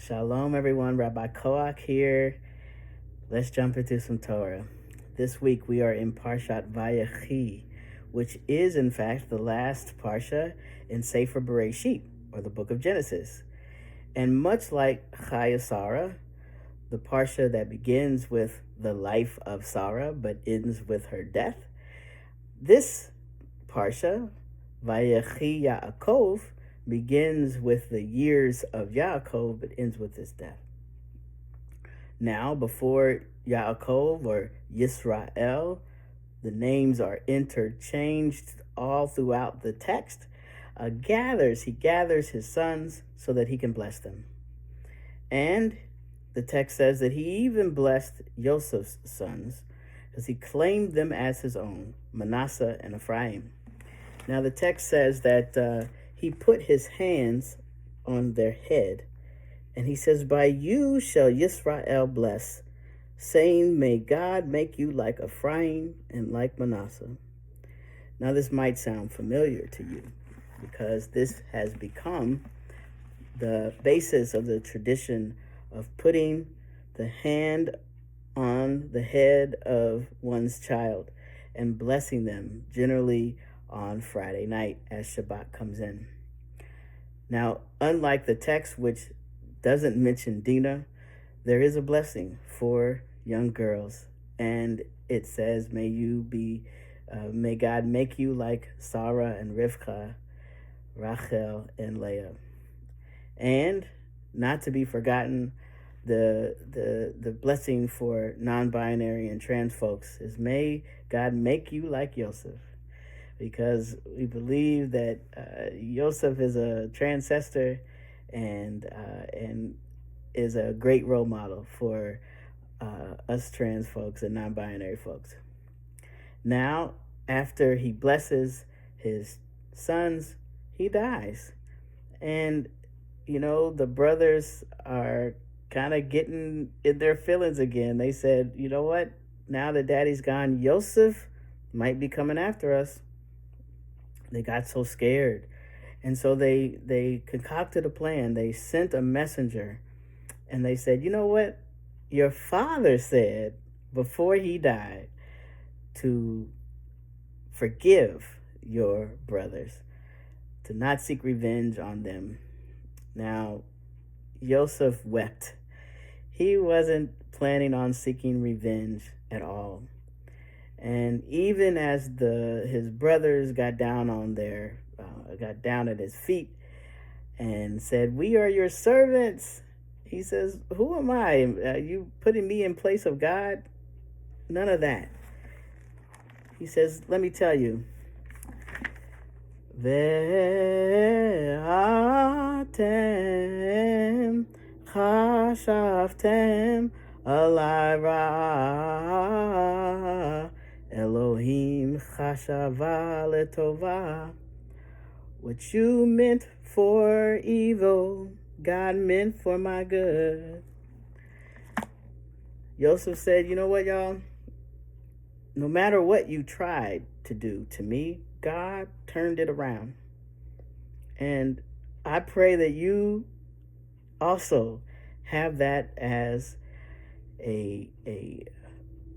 Shalom, everyone. Rabbi Koach here. Let's jump into some Torah. This week we are in parshat vayechi, which is in fact the last parsha in Sefer Bereshit, or the book of Genesis. And much like Chaya Sarah, the parsha that begins with the life of Sarah but ends with her death, this parsha, vayechi Yaakov, begins with the years of Yaakov but ends with his death. Now, before Yaakov or Yisrael, the names are interchanged all throughout the text. He gathers his sons so that he can bless them. And the text says that he even blessed Joseph's sons because he claimed them as his own, Manasseh and Ephraim. Now, the text says that he put his hands on their head, and he says, "By you shall Yisrael bless, saying, may God make you like Ephraim and like Manasseh." Now, this might sound familiar to you because this has become the basis of the tradition of putting the hand on the head of one's child and blessing them, generally on Friday night as Shabbat comes in. Now, unlike the text, which doesn't mention Dinah, there is a blessing for young girls, and it says, may God make you like Sarah and Rivka, Rachel and Leah. And not to be forgotten, the blessing for non-binary and trans folks is, may God make you like Joseph, because we believe that Joseph is a transcestor and is a great role model for us trans folks and non-binary folks. Now, after he blesses his sons, he dies. And, the brothers are kind of getting in their feelings again. They said, you know what? Now that daddy's gone, Joseph might be coming after us. They got so scared. And so they concocted a plan. They sent a messenger and they said, you know what? Your father said before he died to forgive your brothers, to not seek revenge on them. Now, Joseph wept. He wasn't planning on seeking revenge at all. And even as his brothers got down at his feet and said, "We are your servants," he says, "Who am I? Are you putting me in place of God?" None of that. He says, "Let me tell you. Ve'atem chashavtem alai ra, Elohim chashava letova. What you meant for evil, God meant for my good." Joseph said, you know what, y'all? No matter what you tried to do to me, God turned it around. And I pray that you also have that as a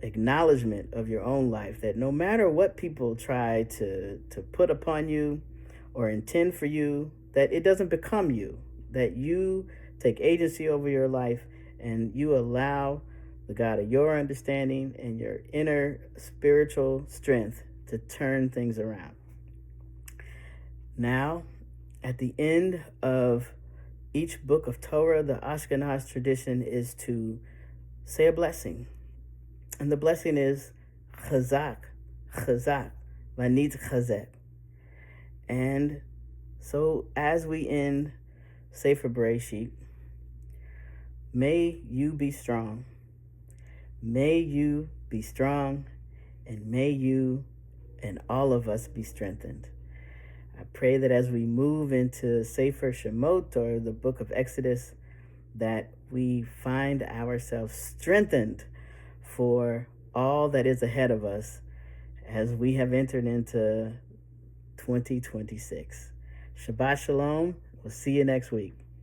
acknowledgement of your own life, that no matter what people try to put upon you or intend for you, that it doesn't become you, that you take agency over your life and you allow the God of your understanding and your inner spiritual strength to turn things around. Now, at the end of each book of Torah, the Ashkenaz tradition is to say a blessing. And the blessing is chazak, vanit chazek. And so as we end Sefer Bereshit, may you be strong. May you be strong, and may you and all of us be strengthened. I pray that as we move into Sefer Shemot, or the book of Exodus, that we find ourselves strengthened for all that is ahead of us as we have entered into 2026. Shabbat Shalom. We'll see you next week.